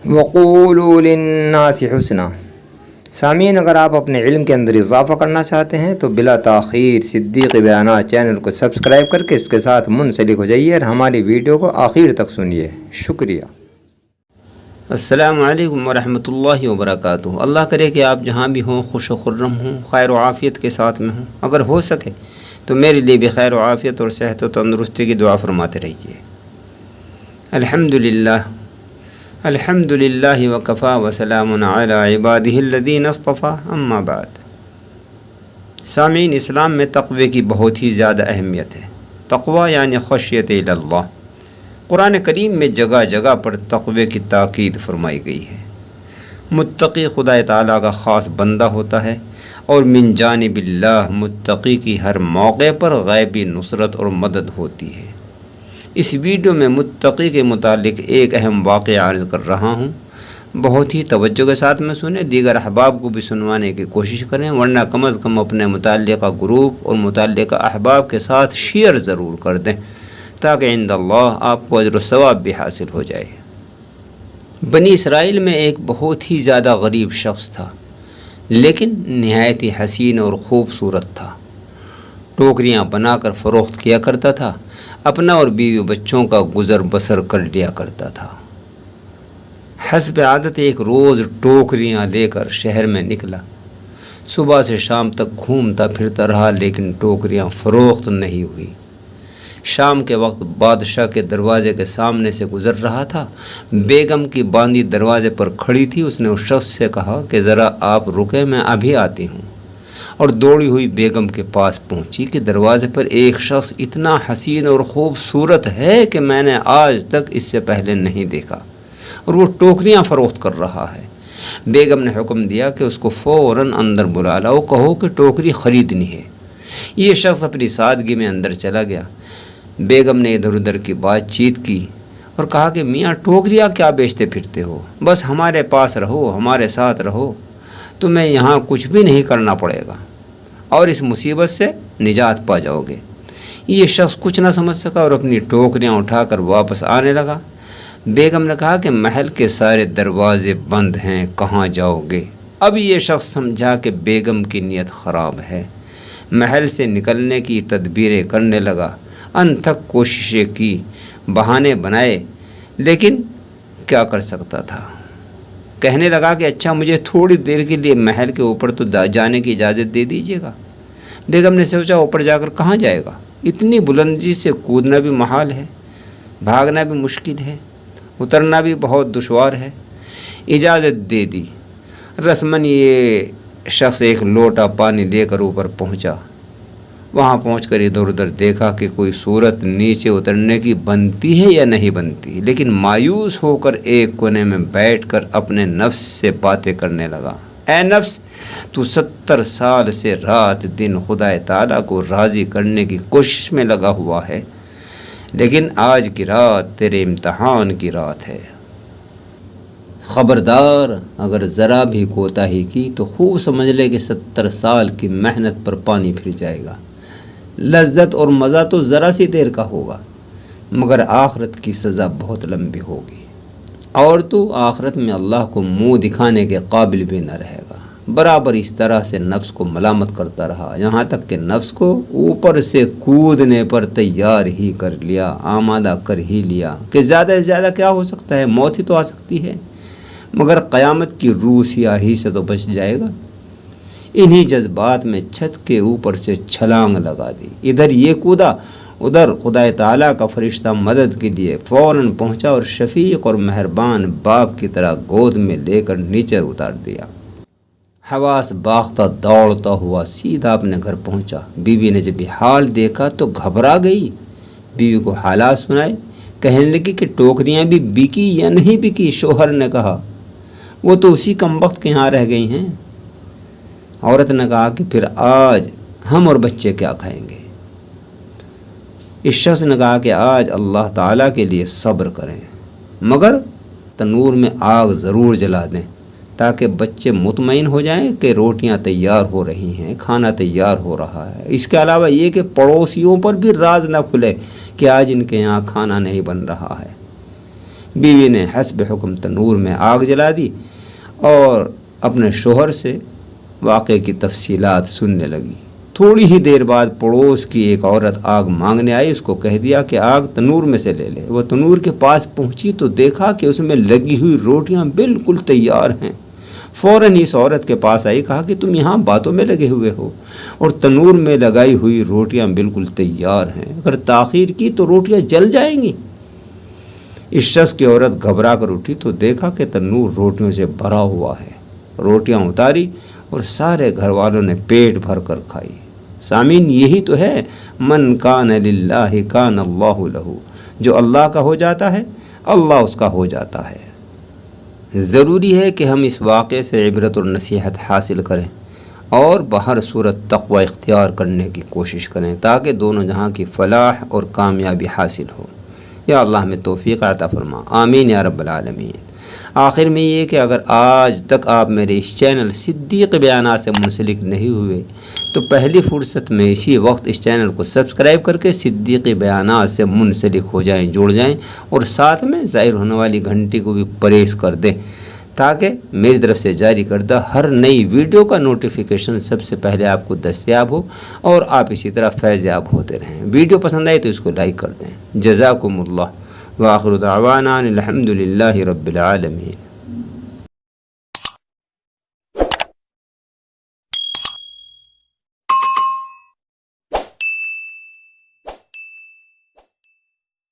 وقولوا للناس حسنا۔ سامعین، اگر آپ اپنے علم کے اندر اضافہ کرنا چاہتے ہیں تو بلا تاخیر صدیق بیانات چینل کو سبسکرائب کر کے اس کے ساتھ منسلک ہو جائیے اور ہماری ویڈیو کو آخر تک سنیے۔ شکریہ۔ السلام علیکم ورحمۃ اللہ وبرکاتہ۔ اللہ کرے کہ آپ جہاں بھی ہوں خوش و خرم ہوں، خیر و عافیت کے ساتھ میں ہوں۔ اگر ہو سکے تو میرے لیے بھی خیر و عافیت اور صحت و تندرستی کی دعا فرماتے رہیے۔ الحمدللہ الحمدللہ وکفا وسلام علی عبادہ الذین اصطفیٰ، اما بعد۔ سامعین، اسلام میں تقوی کی بہت ہی زیادہ اہمیت ہے۔ تقوی یعنی خشیت اللہ۔ قرآن کریم میں جگہ جگہ پر تقوی کی تاکید فرمائی گئی ہے۔ متقی خدا تعالیٰ کا خاص بندہ ہوتا ہے اور من جانب اللہ متقی کی ہر موقع پر غیبی نصرت اور مدد ہوتی ہے۔ اس ویڈیو میں متقی کے متعلق ایک اہم واقعہ عرض کر رہا ہوں، بہت ہی توجہ کے ساتھ میں سنیں، دیگر احباب کو بھی سنوانے کی کوشش کریں، ورنہ کم از کم اپنے متعلقہ گروپ اور متعلقہ احباب کے ساتھ شیئر ضرور کر دیں تاکہ عند اللہ آپ کو اجر و ثواب بھی حاصل ہو جائے۔ بنی اسرائیل میں ایک بہت ہی زیادہ غریب شخص تھا، لیکن نہایت ہی حسین اور خوبصورت تھا۔ ٹوکریاں بنا کر فروخت کیا کرتا تھا، اپنا اور بیوی بچوں کا گزر بسر کر لیا کرتا تھا۔ حسب عادت ایک روز ٹوکریاں لے کر شہر میں نکلا۔ صبح سے شام تک گھومتا پھرتا رہا، لیکن ٹوکریاں فروخت نہیں ہوئی۔ شام کے وقت بادشاہ کے دروازے کے سامنے سے گزر رہا تھا۔ بیگم کی باندی دروازے پر کھڑی تھی۔ اس نے اس شخص سے کہا کہ ذرا آپ رکے، میں ابھی آتی ہوں، اور دوڑی ہوئی بیگم کے پاس پہنچی کہ دروازے پر ایک شخص اتنا حسین اور خوبصورت ہے کہ میں نے آج تک اس سے پہلے نہیں دیکھا، اور وہ ٹوکریاں فروخت کر رہا ہے۔ بیگم نے حکم دیا کہ اس کو فوراً اندر بلا لاؤ، کہو کہ ٹوکری خریدنی ہے۔ یہ شخص اپنی سادگی میں اندر چلا گیا۔ بیگم نے ادھر ادھر کی بات چیت کی اور کہا کہ میاں ٹوکریاں کیا بیچتے پھرتے ہو، بس ہمارے پاس رہو، ہمارے ساتھ رہو، تمہیں یہاں کچھ بھی نہیں کرنا پڑے گا اور اس مصیبت سے نجات پا جاؤ گے۔ یہ شخص کچھ نہ سمجھ سکا اور اپنی ٹوکریاں اٹھا کر واپس آنے لگا۔ بیگم نے کہا کہ محل کے سارے دروازے بند ہیں، کہاں جاؤ گے؟ اب یہ شخص سمجھا کہ بیگم کی نیت خراب ہے، محل سے نکلنے کی تدبیریں کرنے لگا۔ انتھک کوششیں کی، بہانے بنائے، لیکن کیا کر سکتا تھا۔ کہنے لگا کہ اچھا مجھے تھوڑی دیر کے لیے محل کے اوپر تو جانے کی اجازت دے دیجیے گا۔ بیگم نے سوچا اوپر جا کر کہاں جائے گا، اتنی بلندی سے کودنا بھی محال ہے، بھاگنا بھی مشکل ہے، اترنا بھی بہت دشوار ہے۔ اجازت دے دی۔ رسماً یہ شخص ایک لوٹا پانی لے کر اوپر پہنچا۔ وہاں پہنچ کر ادھر ادھر دیکھا کہ کوئی صورت نیچے اترنے کی بنتی ہے یا نہیں بنتی، لیکن مایوس ہو کر ایک کونے میں بیٹھ کر اپنے نفس سے باتیں کرنے لگا۔ اے نفس، تو 70 سال سے رات دن خدا تعالیٰ کو راضی کرنے کی کوشش میں لگا ہوا ہے، لیکن آج کی رات تیرے امتحان کی رات ہے۔ خبردار، اگر ذرا بھی کوتاہی کی تو خوب سمجھ لے کہ 70 سال کی محنت پر پانی پھر جائے گا۔ لذت اور مزہ تو ذرا سی دیر کا ہوگا، مگر آخرت کی سزا بہت لمبی ہوگی، اور تو آخرت میں اللہ کو منہ دکھانے کے قابل بھی نہ رہے گا۔ برابر اس طرح سے نفس کو ملامت کرتا رہا، یہاں تک کہ نفس کو اوپر سے کودنے پر تیار ہی کر لیا، آمادہ کر ہی لیا کہ زیادہ سے زیادہ کیا ہو سکتا ہے، موت ہی تو آ سکتی ہے، مگر قیامت کی روح سیاہی سے تو بچ جائے گا۔ انہی جذبات میں چھت کے اوپر سے چھلانگ لگا دی، ادھر یہ کودا، ادھر خدا تعالیٰ کا فرشتہ مدد کے لیے فوراً پہنچا اور شفیق اور مہربان باپ کی طرح گود میں لے کر نیچے اتار دیا۔ حواس باختہ دوڑتا ہوا سیدھا اپنے گھر پہنچا۔ بیوی نے جب یہ حال دیکھا تو گھبرا گئی۔ بیوی کو حالات سنائے، کہنے لگی کہ ٹوکریاں بھی بکی یا نہیں بکی؟ شوہر نے کہا وہ تو اسی کم وقت کے یہاں رہ گئی ہیں۔ عورت نے کہا کہ پھر آج ہم اور بچے کیا کھائیں گے؟ اس شخص نے کہا کہ آج اللہ تعالیٰ کے لیے صبر کریں، مگر تنور میں آگ ضرور جلا دیں تاکہ بچے مطمئن ہو جائیں کہ روٹیاں تیار ہو رہی ہیں، کھانا تیار ہو رہا ہے۔ اس کے علاوہ یہ کہ پڑوسیوں پر بھی راز نہ کھلے کہ آج ان کے یہاں کھانا نہیں بن رہا ہے۔ بیوی نے حسب حکم تنور میں آگ جلا دی اور اپنے شوہر سے واقعے کی تفصیلات سننے لگی۔ تھوڑی ہی دیر بعد پڑوس کی ایک عورت آگ مانگنے آئی، اس کو کہہ دیا کہ آگ تنور میں سے لے لے۔ وہ تنور کے پاس پہنچی تو دیکھا کہ اس میں لگی ہوئی روٹیاں بالکل تیار ہیں۔ فوراً اس عورت کے پاس آئی، کہا کہ تم یہاں باتوں میں لگے ہوئے ہو اور تنور میں لگائی ہوئی روٹیاں بالکل تیار ہیں، اگر تاخیر کی تو روٹیاں جل جائیں گی۔ اس شخص کی عورت گھبرا کر اٹھی تو دیکھا کہ تنور روٹیوں سے بھرا ہوا ہے۔ روٹیاں اتاری اور سارے گھر والوں نے پیٹ بھر کر کھائی۔ سامعین، یہی تو ہے من کان للہ کان اللہ لہ، جو اللہ کا ہو جاتا ہے اللہ اس کا ہو جاتا ہے۔ ضروری ہے کہ ہم اس واقعے سے عبرت اور نصیحت حاصل کریں اور بہر صورت تقوی اختیار کرنے کی کوشش کریں تاکہ دونوں جہاں کی فلاح اور کامیابی حاصل ہو۔ یا اللہ ہمیں توفیق عطا فرما، آمین یا رب العالمین۔ آخر میں یہ کہ اگر آج تک آپ میرے اس چینل صدیق بیانات سے منسلک نہیں ہوئے تو پہلی فرصت میں اسی وقت اس چینل کو سبسکرائب کر کے صدیقی بیانات سے منسلک ہو جائیں، جڑ جائیں اور ساتھ میں ظاہر ہونے والی گھنٹی کو بھی پریس کر دیں تاکہ میری طرف سے جاری کردہ ہر نئی ویڈیو کا نوٹیفیکیشن سب سے پہلے آپ کو دستیاب ہو اور آپ اسی طرح فیض یاب ہوتے رہیں۔ ویڈیو پسند آئی تو اس کو لائک کر دیں۔ جزاکم اللہ، وآخر دعوانا الحمد للہ رب العالمین۔